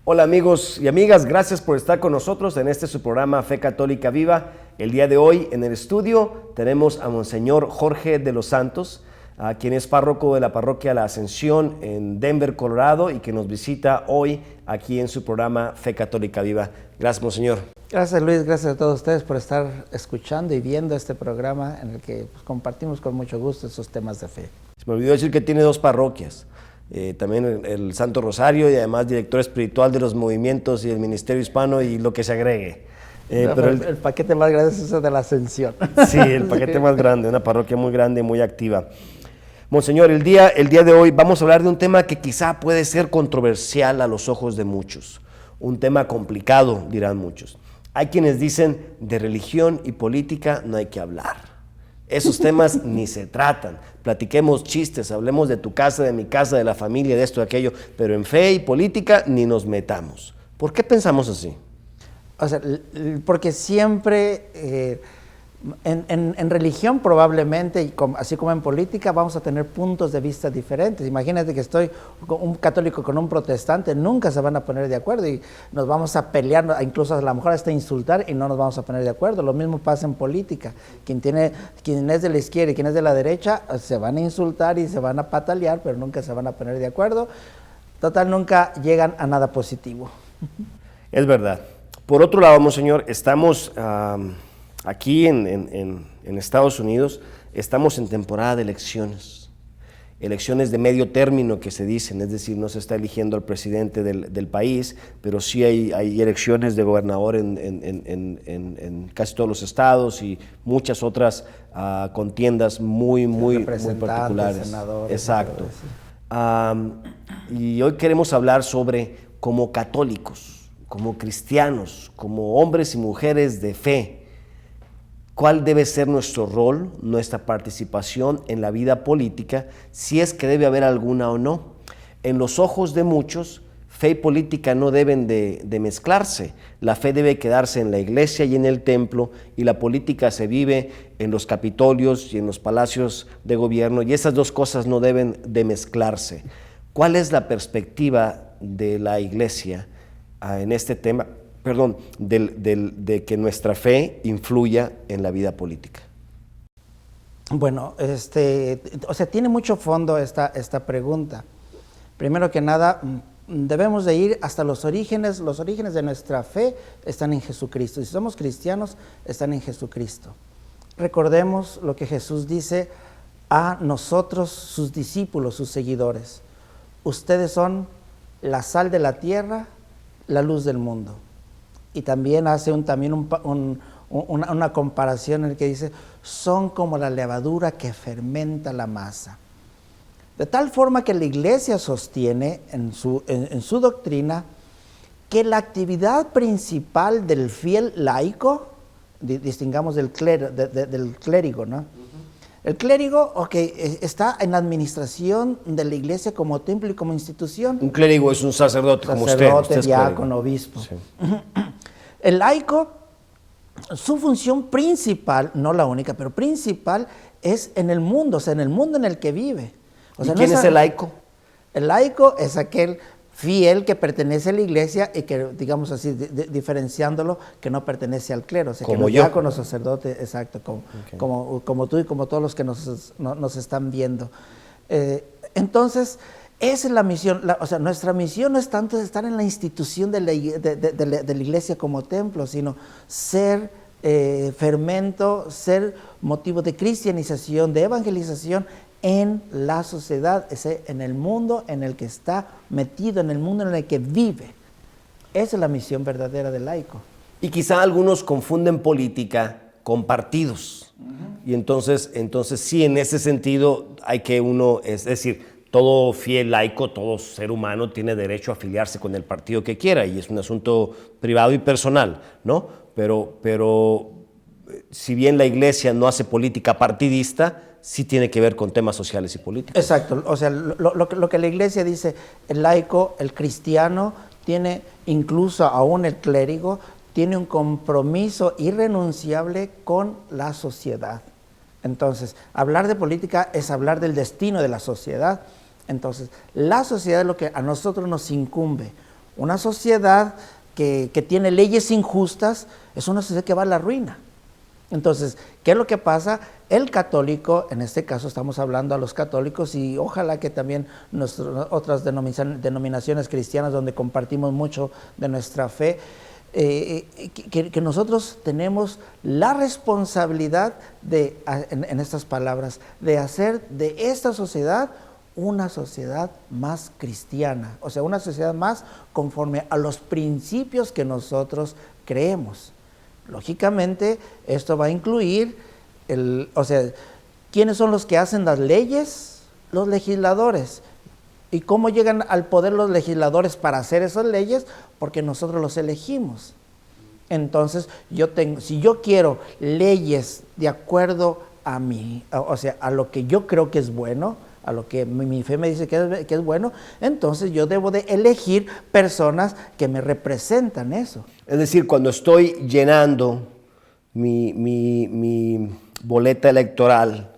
Hola amigos y amigas, gracias por estar con nosotros en este su programa Fe Católica Viva. El día de hoy en el estudio tenemos a Monseñor Jorge de los Santos, quien es párroco de la parroquia La Ascensión en Denver, Colorado, y que nos visita hoy aquí en su programa Fe Católica Viva. Gracias, Monseñor. Gracias, Luis, gracias a todos ustedes por estar escuchando y viendo este programa en el que compartimos con mucho gusto esos temas de fe. Se me olvidó decir que tiene dos parroquias. También el Santo Rosario y además director espiritual de los movimientos y el Ministerio Hispano y lo que se agregue. Pero el paquete más grande es ese de la Ascensión. Sí, el paquete más grande, una parroquia muy grande, muy activa. Monseñor, el día de hoy vamos a hablar de un tema que quizá puede ser controversial a los ojos de muchos. Un tema complicado, dirán muchos. Hay quienes dicen, de religión y política no hay que hablar. Esos temas ni se tratan. Platiquemos chistes, hablemos de tu casa, de mi casa, de la familia, de esto, de aquello, pero en fe y política ni nos metamos. ¿Por qué pensamos así? O sea, porque siempre en religión probablemente, y así como en política, vamos a tener puntos de vista diferentes. Imagínate que estoy un católico con un protestante, nunca se van a poner de acuerdo y nos vamos a pelear, incluso a lo mejor hasta insultar y no nos vamos a poner de acuerdo. Lo mismo pasa en política. Quien es de la izquierda y quien es de la derecha se van a insultar y se van a patalear, pero nunca se van a poner de acuerdo. Total, nunca llegan a nada positivo. Es verdad. Por otro lado, Monseñor, estamos aquí en Estados Unidos, estamos en temporada de elecciones de medio término que se dicen, es decir, no se está eligiendo al presidente del país, pero sí hay elecciones de gobernador en casi todos los estados y muchas otras contiendas muy particulares. Senadores. Exacto. Y hoy queremos hablar sobre, como católicos, como cristianos, como hombres y mujeres de fe, ¿cuál debe ser nuestro rol, nuestra participación en la vida política, si es que debe haber alguna o no? En los ojos de muchos, fe y política no deben de mezclarse. La fe debe quedarse en la iglesia y en el templo, y la política se vive en los capitolios y en los palacios de gobierno, y esas dos cosas no deben de mezclarse. ¿Cuál es la perspectiva de la iglesia en este tema? De que nuestra fe influya en la vida política. Bueno, tiene mucho fondo esta pregunta. Primero que nada, debemos de ir hasta los orígenes de nuestra fe están en Jesucristo. Si somos cristianos, están en Jesucristo. Recordemos lo que Jesús dice a nosotros, sus discípulos, sus seguidores. Ustedes son la sal de la tierra, la luz del mundo. Y también hace una comparación en el que dice, son como la levadura que fermenta la masa. De tal forma que la iglesia sostiene en su doctrina que la actividad principal del fiel laico, distingamos del clérigo, ¿no? El clérigo, está en la administración de la iglesia como templo y como institución. Un clérigo es un sacerdote como usted. Sacerdote, diácono, obispo. Sí. El laico, su función principal, no la única, pero principal, es en el mundo, en el mundo en el que vive. ¿Y quién es el laico? El laico es aquel fiel que pertenece a la iglesia y que, digamos así, diferenciándolo, que no pertenece al clero. O sea, como que yo. Diácono, sacerdote, exacto, como tú y como todos los que nos están viendo. Entonces, esa es la misión. Nuestra misión no es tanto estar en la institución de la iglesia como templo, sino ser fermento, ser motivo de cristianización, de evangelización en la sociedad, en el mundo en el que está metido, en el mundo en el que vive. Esa es la misión verdadera del laico. Y quizá algunos confunden política con partidos. Y entonces sí, en ese sentido hay que es decir, todo fiel laico, todo ser humano tiene derecho a afiliarse con el partido que quiera, y es un asunto privado y personal, ¿no? Pero si bien la iglesia no hace política partidista, sí tiene que ver con temas sociales y políticos. Exacto, lo que la iglesia dice, el laico, el cristiano, tiene, incluso aún el clérigo, tiene un compromiso irrenunciable con la sociedad. Entonces, hablar de política es hablar del destino de la sociedad. Entonces, la sociedad es lo que a nosotros nos incumbe. Una sociedad que tiene leyes injustas es una sociedad que va a la ruina. Entonces, ¿qué es lo que pasa? El católico, en este caso estamos hablando a los católicos y ojalá que también otras denominaciones cristianas donde compartimos mucho de nuestra fe, que nosotros tenemos la responsabilidad de, en estas palabras, de hacer de esta sociedad una sociedad más cristiana, o sea, una sociedad más conforme a los principios que nosotros creemos. Lógicamente, esto va a incluir, ¿quiénes son los que hacen las leyes? Los legisladores. ¿Y cómo llegan al poder los legisladores para hacer esas leyes? Porque nosotros los elegimos. Entonces, si yo quiero leyes de acuerdo a a lo que yo creo que es bueno, a lo que mi fe me dice que es bueno, entonces yo debo de elegir personas que me representan eso. Es decir, cuando estoy llenando mi boleta electoral,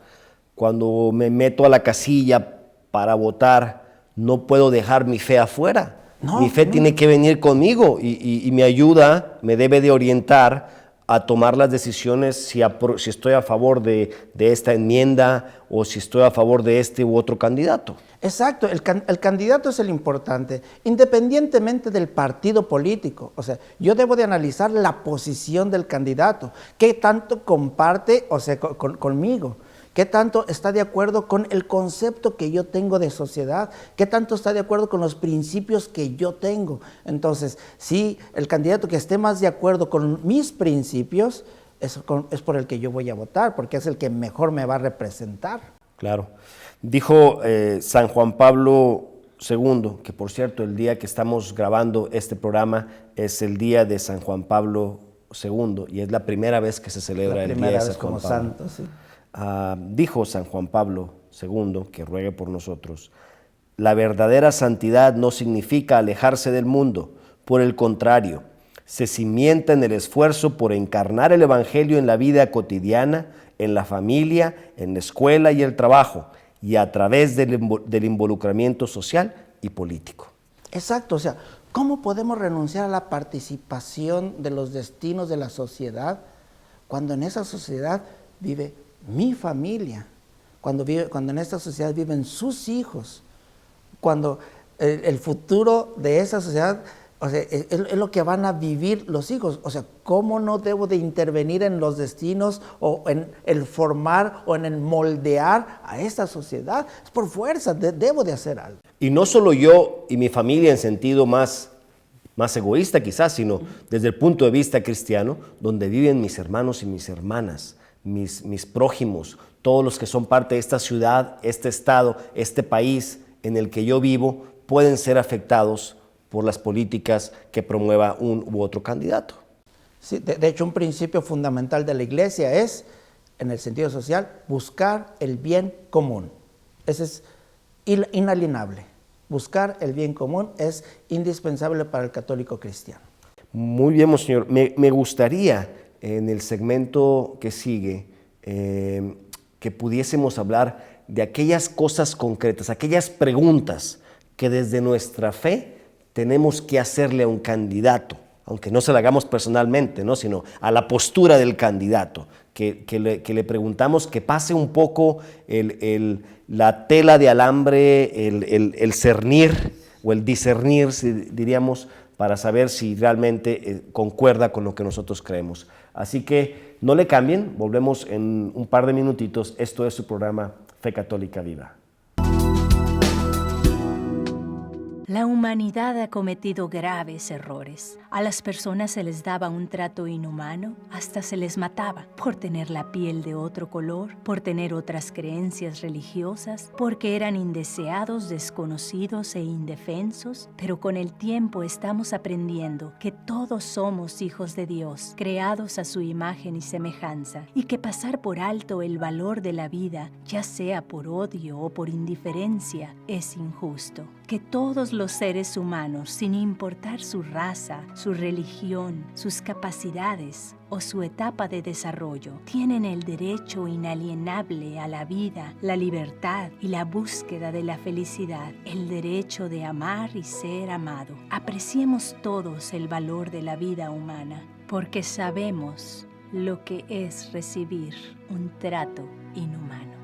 cuando me meto a la casilla para votar, no puedo dejar mi fe afuera. No, mi fe tiene que venir conmigo y me ayuda, me debe de orientar a tomar las decisiones si estoy a favor de esta enmienda o si estoy a favor de este u otro candidato. Exacto, el candidato es el importante, independientemente del partido político. O sea, yo debo de analizar la posición del candidato, qué tanto comparte, conmigo, qué tanto está de acuerdo con el concepto que yo tengo de sociedad, qué tanto está de acuerdo con los principios que yo tengo. Entonces, si el candidato que esté más de acuerdo con mis principios, es por el que yo voy a votar, porque es el que mejor me va a representar. Claro. Dijo San Juan Pablo II, que por cierto, el día que estamos grabando este programa es el día de San Juan Pablo II, y es la primera vez que se celebra el día de San Juan Pablo. Santo, sí. Dijo San Juan Pablo II, que ruegue por nosotros: la verdadera santidad no significa alejarse del mundo, por el contrario, se cimienta en el esfuerzo por encarnar el Evangelio en la vida cotidiana, en la familia, en la escuela y el trabajo, y a través del involucramiento social y político. Exacto, o sea, ¿cómo podemos renunciar a la participación de los destinos de la sociedad cuando en esa sociedad vive mi familia, cuando en esta sociedad viven sus hijos, cuando el futuro de esa sociedad, o sea, es lo que van a vivir los hijos? O sea, ¿cómo no debo de intervenir en los destinos o en el formar o en el moldear a esta sociedad? Es por fuerza, debo de hacer algo. Y no solo yo y mi familia en sentido más egoísta quizás, sino desde el punto de vista cristiano, donde viven mis hermanos y mis hermanas, mis prójimos, todos los que son parte de esta ciudad, este estado, este país en el que yo vivo, pueden ser afectados por las políticas que promueva un u otro candidato. Sí, de hecho, un principio fundamental de la Iglesia es, en el sentido social, buscar el bien común. Ese es inalienable. Buscar el bien común es indispensable para el católico cristiano. Muy bien, monseñor. Me gustaría, en el segmento que sigue, que pudiésemos hablar de aquellas cosas concretas, aquellas preguntas que desde nuestra fe tenemos que hacerle a un candidato, aunque no se la hagamos personalmente, ¿no?, sino a la postura del candidato, que le preguntamos que pase un poco la tela de alambre, el cernir o el discernir, diríamos, para saber si realmente concuerda con lo que nosotros creemos. Así que no le cambien, volvemos en un par de minutitos. Esto es su programa Fe Católica Viva. La humanidad ha cometido graves errores. A las personas se les daba un trato inhumano, hasta se les mataba por tener la piel de otro color, por tener otras creencias religiosas, porque eran indeseados, desconocidos e indefensos. Pero con el tiempo estamos aprendiendo que todos somos hijos de Dios, creados a su imagen y semejanza, y que pasar por alto el valor de la vida, ya sea por odio o por indiferencia, es injusto. que todos los seres humanos, sin importar su raza, su religión, sus capacidades o su etapa de desarrollo, tienen el derecho inalienable a la vida, la libertad y la búsqueda de la felicidad, el derecho de amar y ser amado. Apreciemos todos el valor de la vida humana, porque sabemos lo que es recibir un trato inhumano.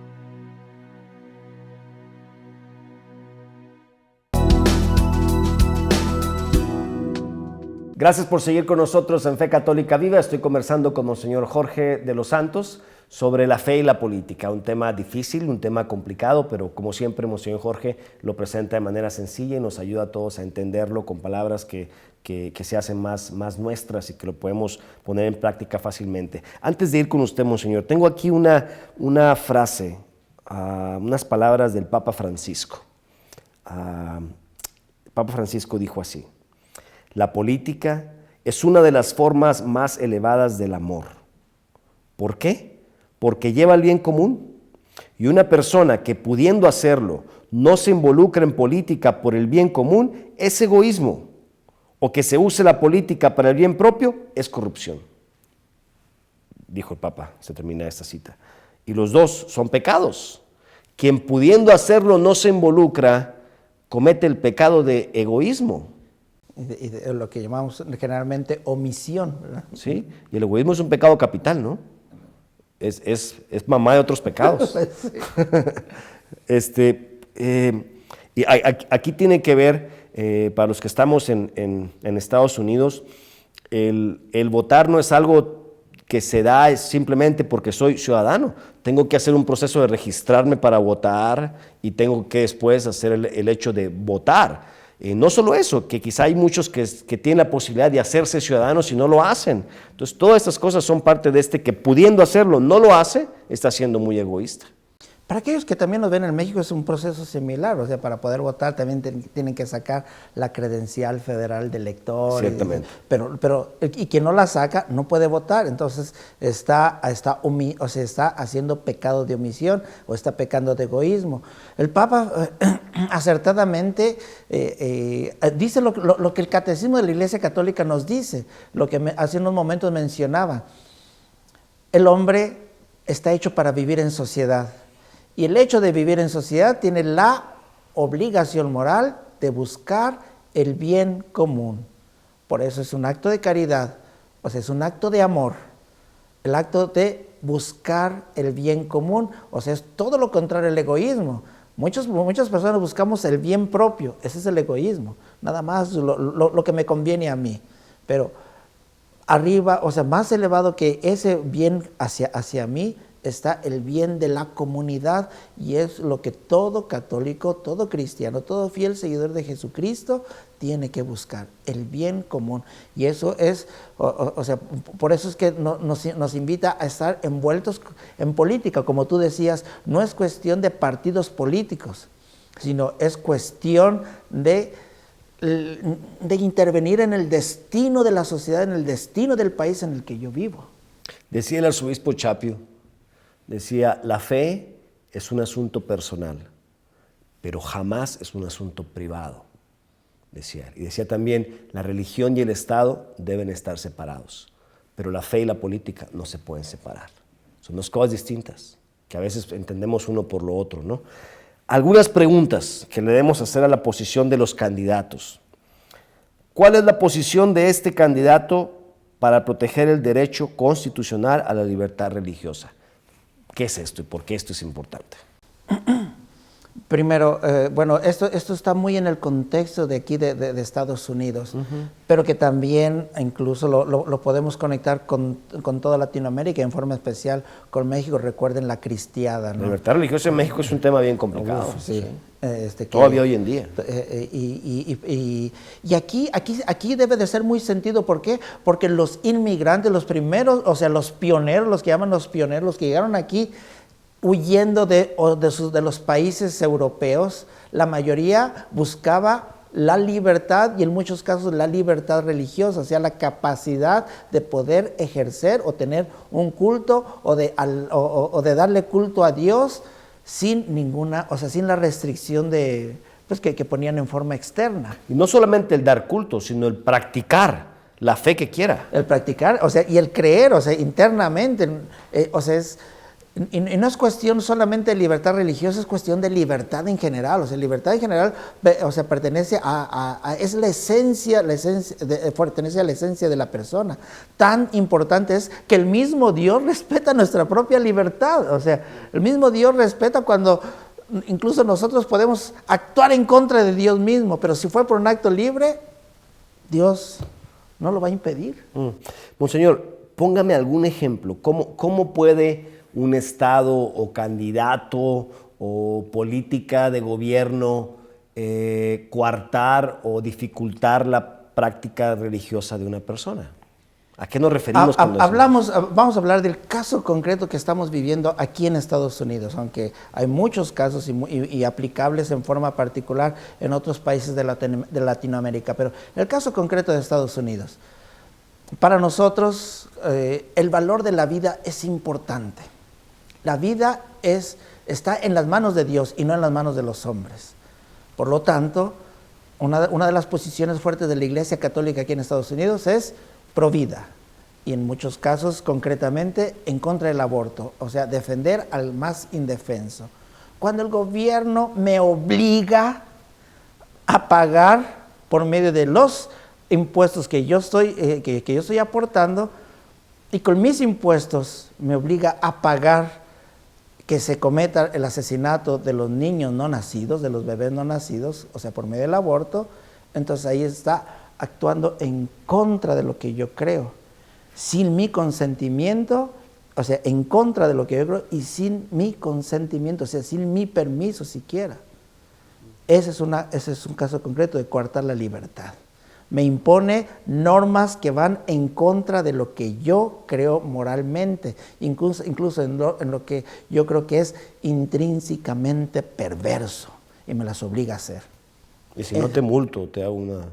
Gracias por seguir con nosotros en Fe Católica Viva. Estoy conversando con Monseñor Jorge de los Santos sobre la fe y la política, un tema difícil, un tema complicado, pero como siempre Monseñor Jorge lo presenta de manera sencilla y nos ayuda a todos a entenderlo con palabras que se hacen más nuestras y que lo podemos poner en práctica fácilmente. Antes de ir con usted, Monseñor, tengo aquí una frase, unas palabras del Papa Francisco. El Papa Francisco dijo así: la política es una de las formas más elevadas del amor. ¿Por qué? Porque lleva el bien común. Y una persona que, pudiendo hacerlo, no se involucra en política por el bien común, es egoísmo. O que se use la política para el bien propio, es corrupción. Dijo el Papa, se termina esta cita. Y los dos son pecados. Quien, pudiendo hacerlo, no se involucra, comete el pecado de egoísmo. Y de lo que llamamos generalmente omisión, ¿verdad? Sí, y el egoísmo es un pecado capital, ¿no? Es mamá de otros pecados. Y aquí tiene que ver, para los que estamos en Estados Unidos, el votar no es algo que se da simplemente porque soy ciudadano. Tengo que hacer un proceso de registrarme para votar y tengo que después hacer el hecho de votar. No solo eso, que quizá hay muchos que tienen la posibilidad de hacerse ciudadanos y no lo hacen. Entonces, todas estas cosas son parte de que pudiendo hacerlo no lo hace, está siendo muy egoísta. Para aquellos que también nos ven en México es un proceso similar, o sea, para poder votar también tienen que sacar la credencial federal de elector. Ciertamente. Pero quien no la saca no puede votar, entonces está haciendo pecado de omisión o está pecando de egoísmo. El Papa acertadamente dice lo que el Catecismo de la Iglesia Católica nos dice, lo que hace unos momentos mencionaba. El hombre está hecho para vivir en sociedad. Y el hecho de vivir en sociedad tiene la obligación moral de buscar el bien común. Por eso es un acto de caridad, o sea, es un acto de amor, el acto de buscar el bien común, o sea, es todo lo contrario al egoísmo. Muchas personas buscamos el bien propio, ese es el egoísmo, nada más lo que me conviene a mí. Pero arriba, o sea, más elevado que ese bien hacia mí, está el bien de la comunidad, y es lo que todo católico, todo cristiano, todo fiel seguidor de Jesucristo tiene que buscar, el bien común. Y eso es, o sea, por eso es que nos invita a estar envueltos en política. Como tú decías, no es cuestión de partidos políticos, sino es cuestión de intervenir en el destino de la sociedad, en el destino del país en el que yo vivo. Decía el arzobispo Chapio, decía, la fe es un asunto personal, pero jamás es un asunto privado, decía. Y decía también, la religión y el Estado deben estar separados, pero la fe y la política no se pueden separar. Son dos cosas distintas, que a veces entendemos uno por lo otro, ¿no? Algunas preguntas que le debemos hacer a la posición de los candidatos. ¿Cuál es la posición de este candidato para proteger el derecho constitucional a la libertad religiosa? ¿Qué es esto y por qué esto es importante? Primero, bueno, esto está muy en el contexto de aquí de Estados Unidos, pero que también incluso lo podemos conectar con toda Latinoamérica, en forma especial con México. Recuerden la cristiada, ¿no? La libertad religiosa en México es un tema bien complicado. Sí. Todavía hoy en día. Y aquí debe de ser muy sentido. ¿Por qué? Porque los inmigrantes, los primeros, o sea, los pioneros, los que llaman los pioneros, los que llegaron aquí huyendo de los países europeos, la mayoría buscaba la libertad, y en muchos casos la libertad religiosa, o sea, la capacidad de poder ejercer o tener un culto o de darle culto a Dios sin ninguna, o sea, sin la restricción de pues, que ponían en forma externa. Y no solamente el dar culto, sino el practicar la fe que quiera. El practicar, o sea, y el creer, o sea, internamente, o sea, y no es cuestión solamente de libertad religiosa, es cuestión de libertad en general. O sea, libertad en general, o sea, pertenece es la esencia, pertenece a la esencia de la persona. Tan importante es que el mismo Dios respeta nuestra propia libertad. O sea, el mismo Dios respeta cuando incluso nosotros podemos actuar en contra de Dios mismo, pero si fue por un acto libre, Dios no lo va a impedir. Monseñor, póngame algún ejemplo. ¿Cómo puede un Estado o candidato o política de gobierno coartar o dificultar la práctica religiosa de una persona? ¿A qué nos referimos cuando vamos a hablar del caso concreto que estamos viviendo aquí en Estados Unidos, aunque hay muchos casos y aplicables en forma particular en otros países de Latinoamérica, pero el caso concreto de Estados Unidos. Para nosotros, el valor de la vida es importante. La vida está en las manos de Dios y no en las manos de los hombres. Por lo tanto, una de las posiciones fuertes de la Iglesia Católica aquí en Estados Unidos es pro vida. Y en muchos casos, concretamente, en contra del aborto. O sea, defender al más indefenso. Cuando el gobierno me obliga a pagar por medio de los impuestos que yo estoy aportando, y con mis impuestos me obliga a pagar que se cometa el asesinato de los niños no nacidos, de los bebés no nacidos, o sea, por medio del aborto, entonces ahí está actuando en contra de lo que yo creo, sin mi consentimiento, o sea, en contra de lo que yo creo y sin mi consentimiento, o sea, sin mi permiso siquiera. Ese es un caso concreto de coartar la libertad. Me impone normas que van en contra de lo que yo creo moralmente, incluso en lo que yo creo que es intrínsecamente perverso, y me las obliga a hacer. Y si no te multo, te hago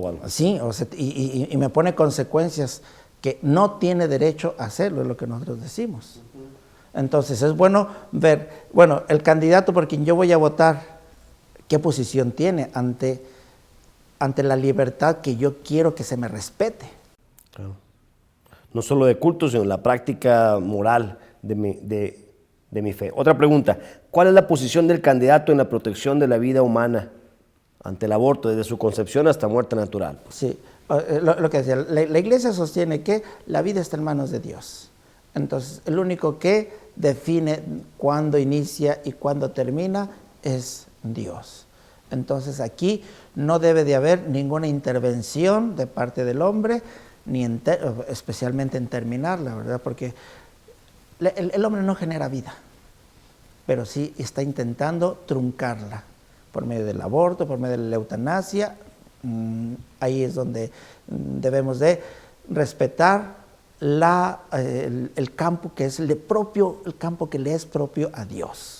algo. Sí, o sea, y me pone consecuencias que no tiene derecho a hacerlo, es lo que nosotros decimos. Entonces es bueno ver, el candidato por quien yo voy a votar, qué posición tiene ante la libertad que yo quiero que se me respete. Claro. No solo de culto, sino la práctica moral de mi fe. Otra pregunta, ¿cuál es la posición del candidato en la protección de la vida humana ante el aborto, desde su concepción hasta muerte natural? Sí, lo que decía, la Iglesia sostiene que la vida está en manos de Dios. Entonces, el único que define cuándo inicia y cuándo termina es Dios. Entonces aquí no debe de haber ninguna intervención de parte del hombre, especialmente en terminarla, ¿verdad? Porque el hombre no genera vida, pero sí está intentando truncarla por medio del aborto, por medio de la eutanasia. Ahí es donde debemos de respetar el campo que es el campo que le es propio a Dios.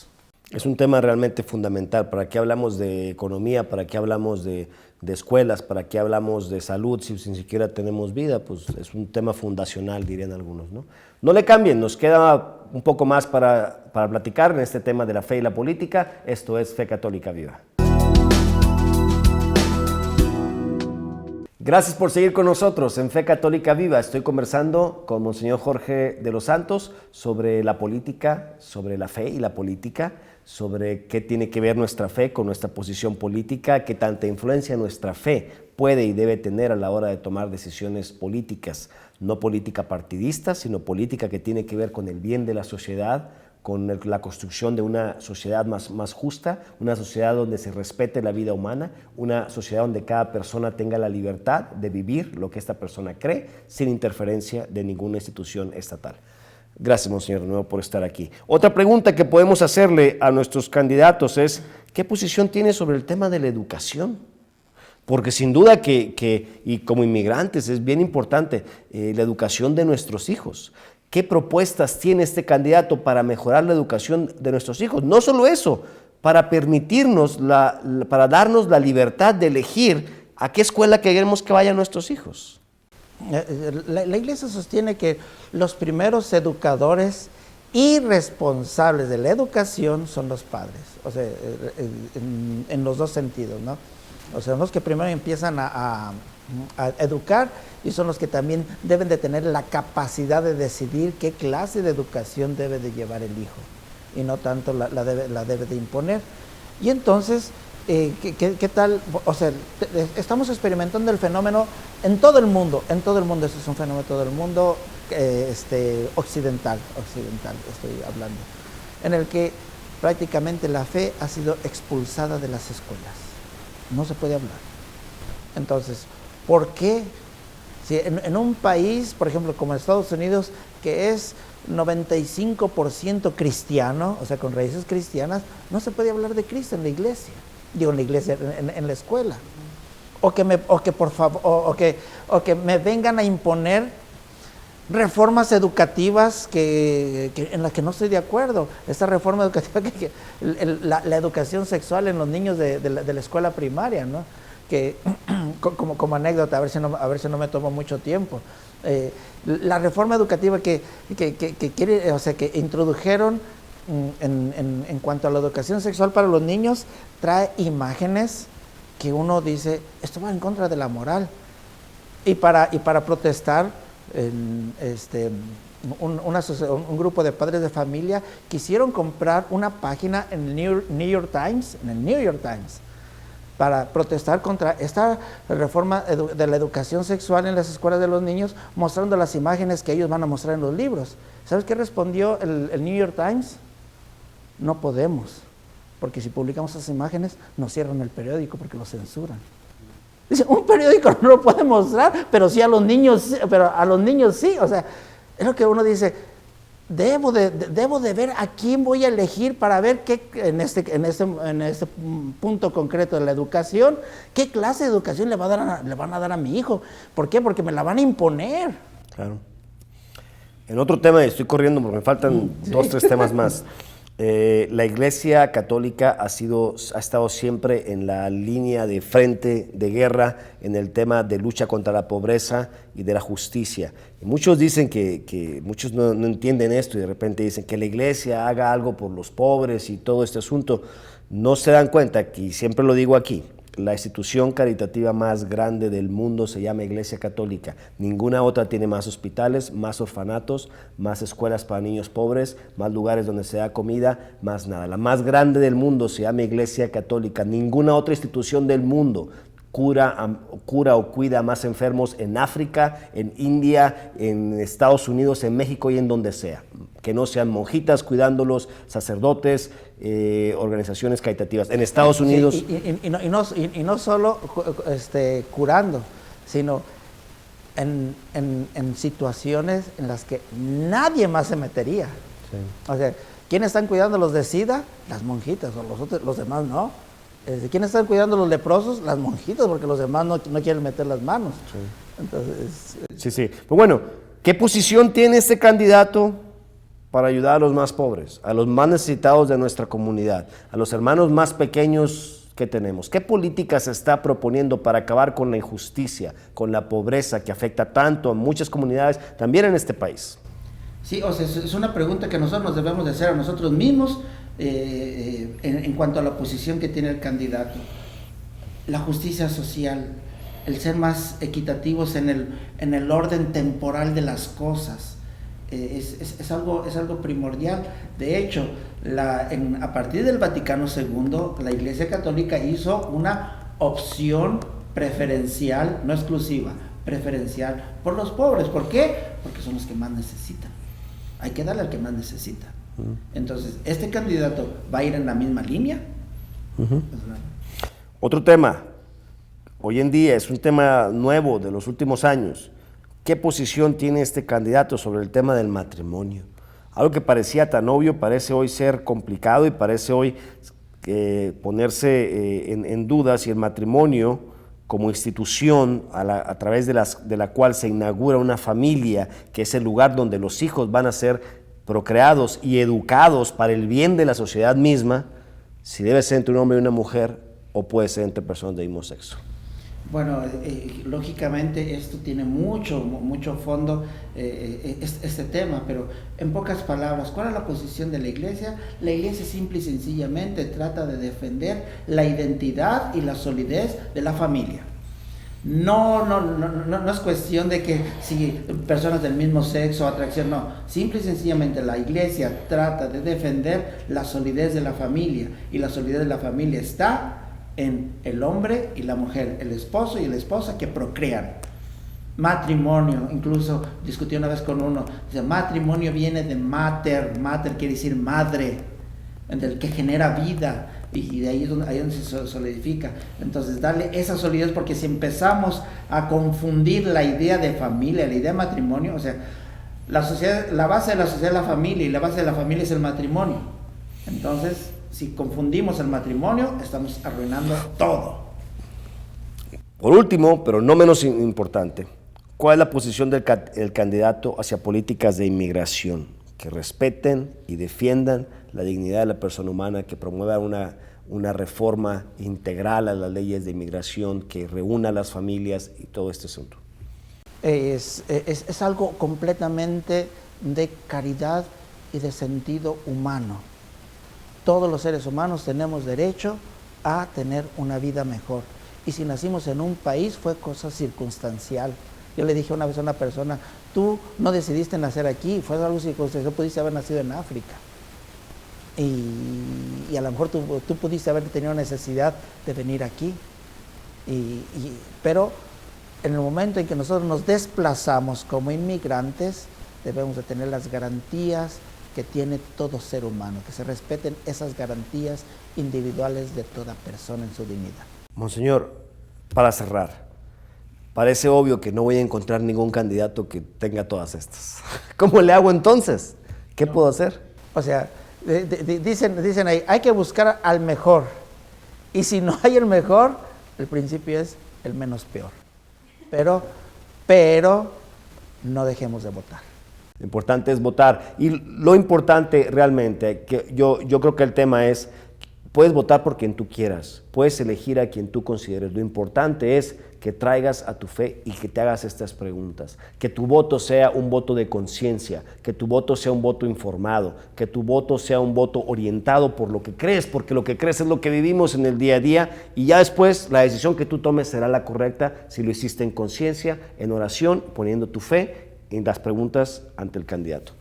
Es un tema realmente fundamental. ¿Para qué hablamos de economía? ¿Para qué hablamos de escuelas? ¿Para qué hablamos de salud si sin siquiera tenemos vida? Pues es un tema fundacional, dirían algunos, ¿no? No le cambien, nos queda un poco más para platicar en este tema de la fe y la política. Esto es Fe Católica Viva. Gracias por seguir con nosotros en Fe Católica Viva. Estoy conversando con Monseñor Jorge de los Santos sobre la política, sobre la fe y la política, sobre qué tiene que ver nuestra fe con nuestra posición política, qué tanta influencia nuestra fe puede y debe tener a la hora de tomar decisiones políticas, no política partidista, sino política que tiene que ver con el bien de la sociedad, con la construcción de una sociedad más justa, una sociedad donde se respete la vida humana, una sociedad donde cada persona tenga la libertad de vivir lo que esta persona cree sin interferencia de ninguna institución estatal. Gracias, Monseñor, de nuevo por estar aquí. Otra pregunta que podemos hacerle a nuestros candidatos es, ¿qué posición tiene sobre el tema de la educación? Porque sin duda y como inmigrantes es bien importante la educación de nuestros hijos. ¿Qué propuestas tiene este candidato para mejorar la educación de nuestros hijos? No solo eso, para permitirnos, para darnos la libertad de elegir a qué escuela queremos que vayan nuestros hijos. La Iglesia sostiene que los primeros educadores y responsables de la educación son los padres, o sea, en los dos sentidos, ¿no? O sea, son los que primero empiezan a educar y son los que también deben de tener la capacidad de decidir qué clase de educación debe de llevar el hijo y no tanto la debe de imponer. Y entonces, ¿qué tal? O sea, estamos experimentando el fenómeno en todo el mundo, esto es un fenómeno de todo el mundo, occidental estoy hablando, en el que prácticamente la fe ha sido expulsada de las escuelas, no se puede hablar. Entonces, ¿por qué? Si en un país, por ejemplo, como Estados Unidos, que es 95% cristiano, o sea, con raíces cristianas, no se puede hablar de Cristo en la iglesia, en la escuela. O que me vengan a imponer reformas educativas en las que no estoy de acuerdo. Esta reforma educativa, la educación sexual en los niños de la escuela primaria, ¿no? Que como anécdota, a ver si no me tomo mucho tiempo. La reforma educativa que quiere, o sea, que introdujeron en cuanto a la educación sexual para los niños, trae imágenes que uno dice, esto va en contra de la moral. Y para protestar, un grupo de padres de familia quisieron comprar una página en el New York Times, para protestar contra esta reforma de la educación sexual en las escuelas de los niños, mostrando las imágenes que ellos van a mostrar en los libros. ¿Sabes qué respondió el New York Times? No podemos, porque si publicamos esas imágenes nos cierran el periódico porque lo censuran. Dice, un periódico no lo puede mostrar, pero sí a los niños, sí. O sea, es lo que uno dice, debo de ver a quién voy a elegir para ver qué, en este punto concreto de la educación, qué clase de educación le van a dar a mi hijo. ¿Por qué? Porque me la van a imponer. Claro. En otro tema, estoy corriendo porque me faltan 2, 3 temas más. La Iglesia Católica ha estado siempre en la línea de frente de guerra en el tema de lucha contra la pobreza y de la justicia. Y muchos dicen que muchos no entienden esto y de repente dicen que la Iglesia haga algo por los pobres y todo este asunto. No se dan cuenta que, y siempre lo digo aquí, la institución caritativa más grande del mundo se llama Iglesia Católica. Ninguna otra tiene más hospitales, más orfanatos, más escuelas para niños pobres, más lugares donde se da comida, más nada. La más grande del mundo se llama Iglesia Católica. Ninguna otra institución del mundo cura o cuida más enfermos en África, en India, en Estados Unidos, en México y en donde sea. Que no sean monjitas cuidándolos, sacerdotes, organizaciones caritativas. En Estados Unidos... Sí, y no solo curando, sino en situaciones en las que nadie más se metería. Sí. O sea, ¿quiénes están cuidando los de SIDA? Las monjitas, o los demás no. ¿Quiénes están cuidando los leprosos? Las monjitas, porque los demás no quieren meter las manos. Sí. Entonces, sí. Pues bueno, ¿qué posición tiene este candidato para ayudar a los más pobres, a los más necesitados de nuestra comunidad, a los hermanos más pequeños que tenemos? ¿Qué políticas se está proponiendo para acabar con la injusticia, con la pobreza que afecta tanto a muchas comunidades, también en este país? Sí, o sea, es una pregunta que nosotros nos debemos de hacer a nosotros mismos en cuanto a la posición que tiene el candidato. La justicia social, el ser más equitativos en el orden temporal de las cosas. Es algo primordial. De hecho, a partir del Vaticano II, la Iglesia Católica hizo una opción preferencial, no exclusiva, preferencial por los pobres. ¿Por qué? Porque son los que más necesitan. Hay que darle al que más necesita. Entonces, ¿este candidato va a ir en la misma línea? Otro tema, hoy en día es un tema nuevo de los últimos años. ¿Qué posición tiene este candidato sobre el tema del matrimonio? Algo que parecía tan obvio parece hoy ser complicado y parece hoy ponerse en duda si el matrimonio como institución a través de la cual se inaugura una familia, que es el lugar donde los hijos van a ser procreados y educados para el bien de la sociedad misma, si debe ser entre un hombre y una mujer o puede ser entre personas del mismo sexo. Bueno, lógicamente esto tiene mucho fondo, este tema, pero en pocas palabras, ¿cuál es la posición de la Iglesia? La Iglesia simple y sencillamente trata de defender la identidad y la solidez de la familia. No es cuestión de que si personas del mismo sexo, atracción, no. Simple y sencillamente la Iglesia trata de defender la solidez de la familia, y la solidez de la familia está en el hombre y la mujer, el esposo y la esposa que procrean. Matrimonio, incluso discutí una vez con uno, dice, matrimonio viene de mater quiere decir madre, del que genera vida, y de ahí es donde se solidifica. Entonces darle esa solidez, porque si empezamos a confundir la idea de familia, la idea de matrimonio, o sea, la base de la sociedad es la familia, y la base de la familia es el matrimonio. Entonces, si confundimos el matrimonio, estamos arruinando todo. Por último, pero no menos importante, ¿cuál es la posición del candidato hacia políticas de inmigración que respeten y defiendan la dignidad de la persona humana, que promuevan una reforma integral a las leyes de inmigración, que reúna a las familias y todo este asunto? Es algo completamente de caridad y de sentido humano. Todos los seres humanos tenemos derecho a tener una vida mejor. Y si nacimos en un país, fue cosa circunstancial. Yo le dije una vez a una persona, tú no decidiste nacer aquí, fue algo circunstancial, pudiste haber nacido en África. Y a lo mejor tú pudiste haber tenido necesidad de venir aquí. Pero en el momento en que nosotros nos desplazamos como inmigrantes, debemos de tener las garantías que tiene todo ser humano, que se respeten esas garantías individuales de toda persona en su dignidad. Monseñor, para cerrar, parece obvio que no voy a encontrar ningún candidato que tenga todas estas. ¿Cómo le hago entonces? ¿Qué puedo hacer? O sea, dicen ahí, hay que buscar al mejor, y si no hay el mejor, el principio es el menos peor. Pero no dejemos de votar. Lo importante es votar. Y lo importante realmente, que yo creo que el tema es, puedes votar por quien tú quieras, puedes elegir a quien tú consideres. Lo importante es que traigas a tu fe y que te hagas estas preguntas. Que tu voto sea un voto de conciencia, que tu voto sea un voto informado, que tu voto sea un voto orientado por lo que crees, porque lo que crees es lo que vivimos en el día a día, y ya después la decisión que tú tomes será la correcta si lo hiciste en conciencia, en oración, poniendo tu fe en las preguntas ante el candidato.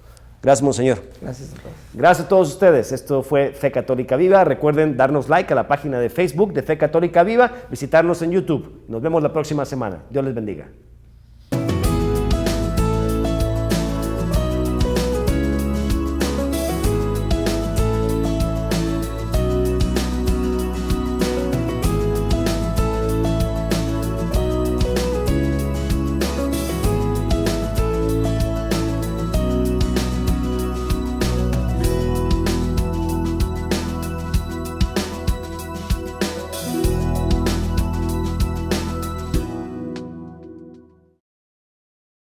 Gracias, Monseñor. Gracias a todos. Gracias a todos ustedes. Esto fue Fe Católica Viva. Recuerden darnos like a la página de Facebook de Fe Católica Viva, visitarnos en YouTube. Nos vemos la próxima semana. Dios les bendiga.